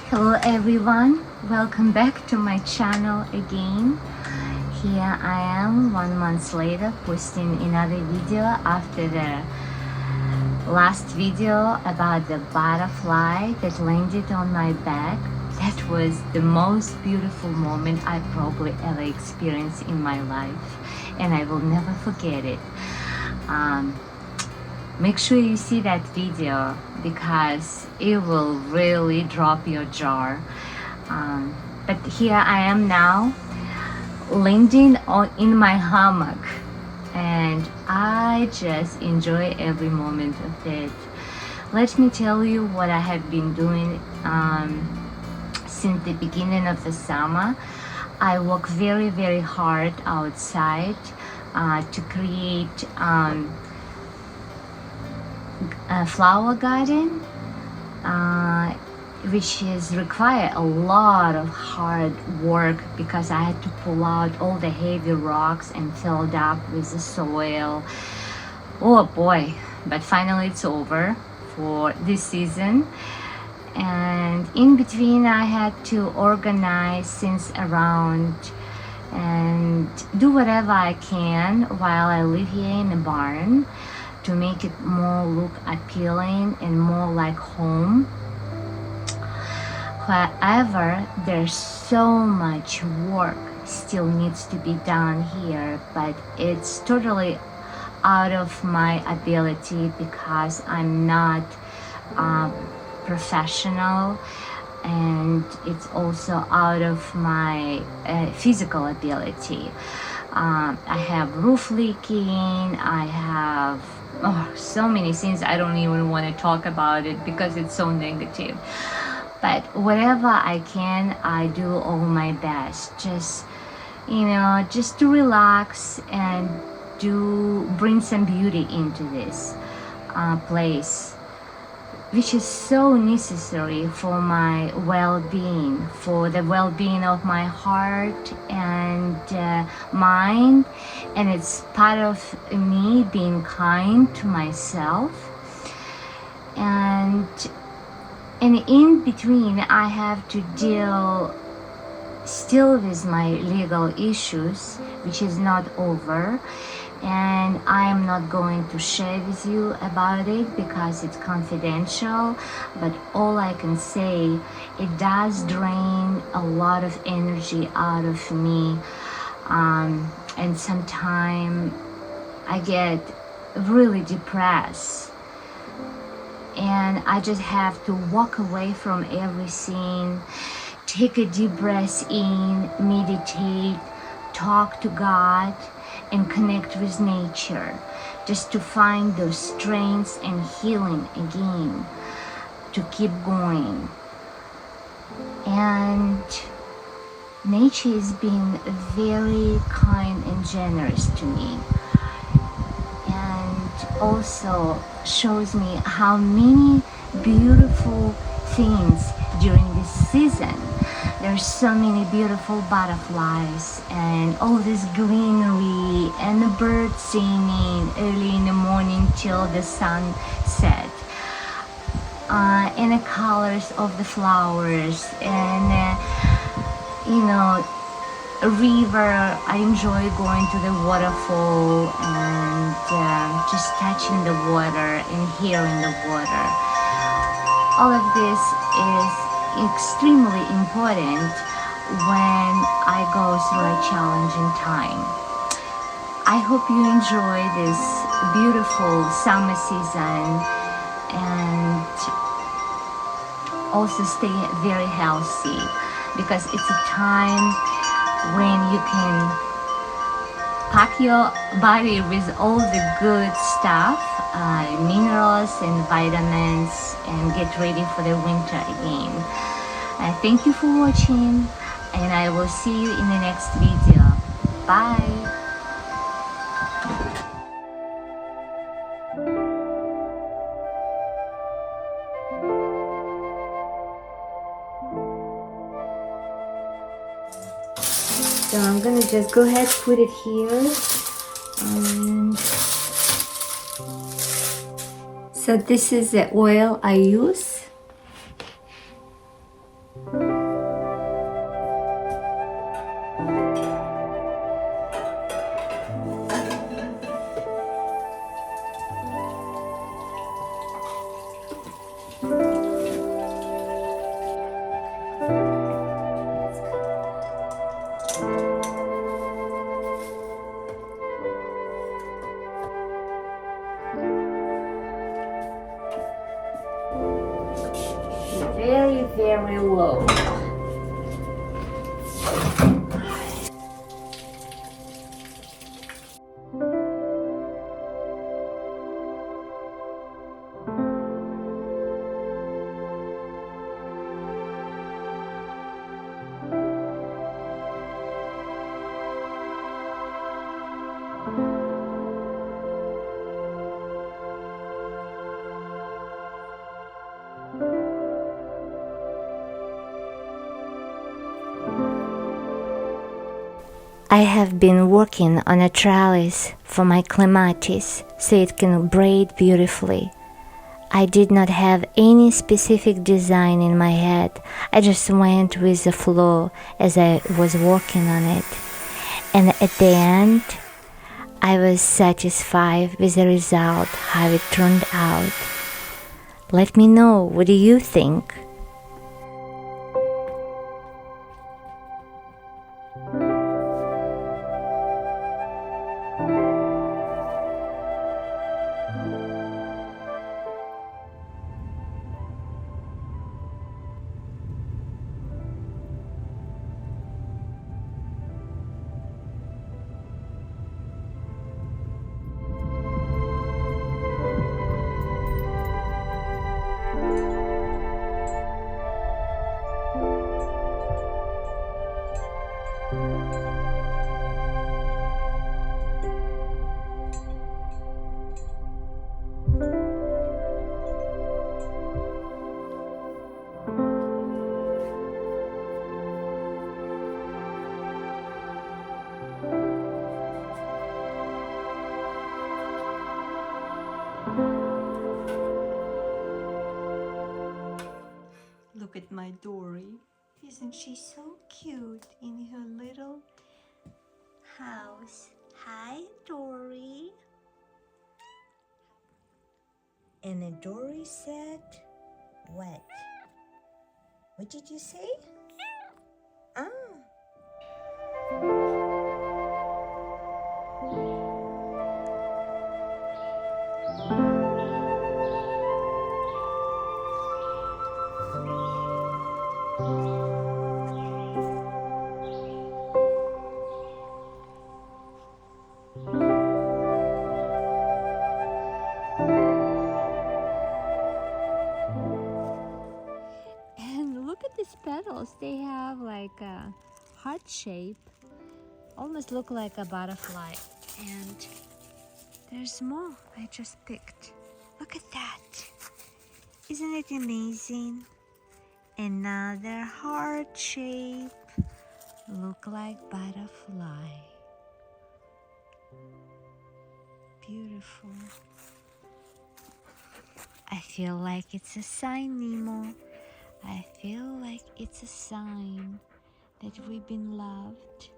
Hello everyone, welcome back to my channel again. Here I am 1 month later posting another video after the last video about the butterfly that landed on my back. That was the most beautiful moment I probably ever experienced in my life, and I will never forget it. Make sure you see that video because it will really drop your jaw. But here I am now, landing in my hammock, and I just enjoy every moment of it. Let me tell you what I have been doing since the beginning of the summer. I work very hard outside to create a flower garden, which is require a lot of hard work because I had to pull out all the heavy rocks and filled up with the soil. Oh boy, but finally it's over for this season. And in between I had to organize things around and do whatever I can while I live here in the barn to make it more look appealing and more like home. However, there's so much work still needs to be done here, but it's totally out of my ability because I'm not professional, and it's also out of my physical ability. I have roof leaking, I have so many things. I don't even want to talk about it because it's so negative. But whatever I can, I do all my best. Just to relax and bring some beauty into this place, which is so necessary for my well-being, for the well-being of my heart and mind, and it's part of me being kind to myself. And in between I have to deal still with my legal issues, which is not over, and I am not going to share with you about it because it's confidential. But all I can say, it does drain a lot of energy out of me, and sometimes I get really depressed, and I just have to walk away from everything, take a deep breath in, meditate, talk to God, and connect with nature, just to find those strengths and healing again, to keep going. And nature has been very kind and generous to me, and also shows me how many beautiful things during this season. There's so many beautiful butterflies and all this greenery and the birds singing early in the morning till the sun set, and the colors of the flowers, and a river. I enjoy going to the waterfall and just touching the water and hearing the water. All of this is extremely important when I go through a challenging time. I hope you enjoy this beautiful summer season and also stay very healthy, because it's a time when you can pack your body with all the good stuff, minerals and vitamins, and get ready for the winter again. Thank you for watching, and I will see you in the next video. Bye. So I'm gonna just go ahead, put it here. So this is the oil I use. Very, very low. I have been working on a trellis for my clematis so it can braid beautifully. I did not have any specific design in my head. I just went with the flow as I was working on it. And at the end, I was satisfied with the result, how it turned out. Let me know, what do you think? Look at my Dory. Isn't she so cute in her little house? Hi, Dory. And then Dory said, what? What did you say? Ah. And look at these petals. They have like a heart shape. Almost look like a butterfly. And there's more I just picked. Look at that. Isn't it amazing? Another heart shape. Look like butterfly. Beautiful. I feel like it's a sign, Nemo. I feel like it's a sign that we've been loved.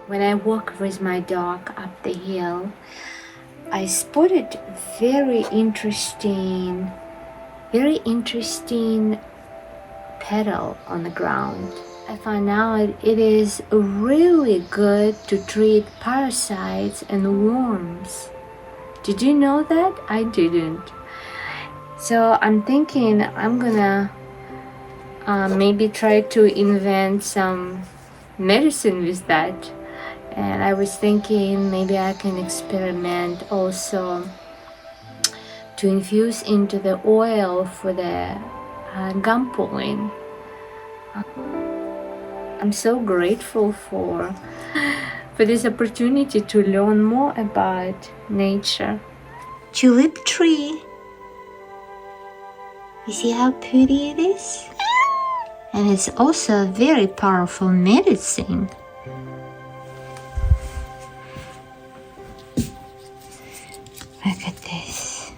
When I walk with my dog up the hill, I spotted very interesting petal on the ground. I found out it is really good to treat parasites and worms. Did you know that? I didn't. So I'm thinking I'm gonna maybe try to invent some medicine with that. And I was thinking maybe I can experiment also to infuse into the oil for the gum pulling. I'm so grateful for this opportunity to learn more about nature. Tulip tree. You see how pretty it is? And it's also a very powerful medicine. Look at this.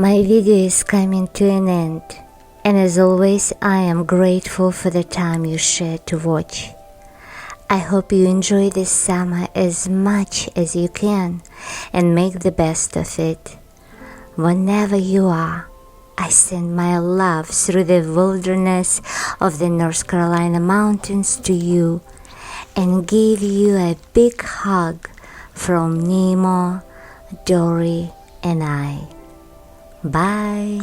My video is coming to an end, and as always, I am grateful for the time you shared to watch. I hope you enjoy this summer as much as you can and make the best of it. Whenever you are, I send my love through the wilderness of the North Carolina mountains to you and give you a big hug from Nemo, Dory, and I. Bye.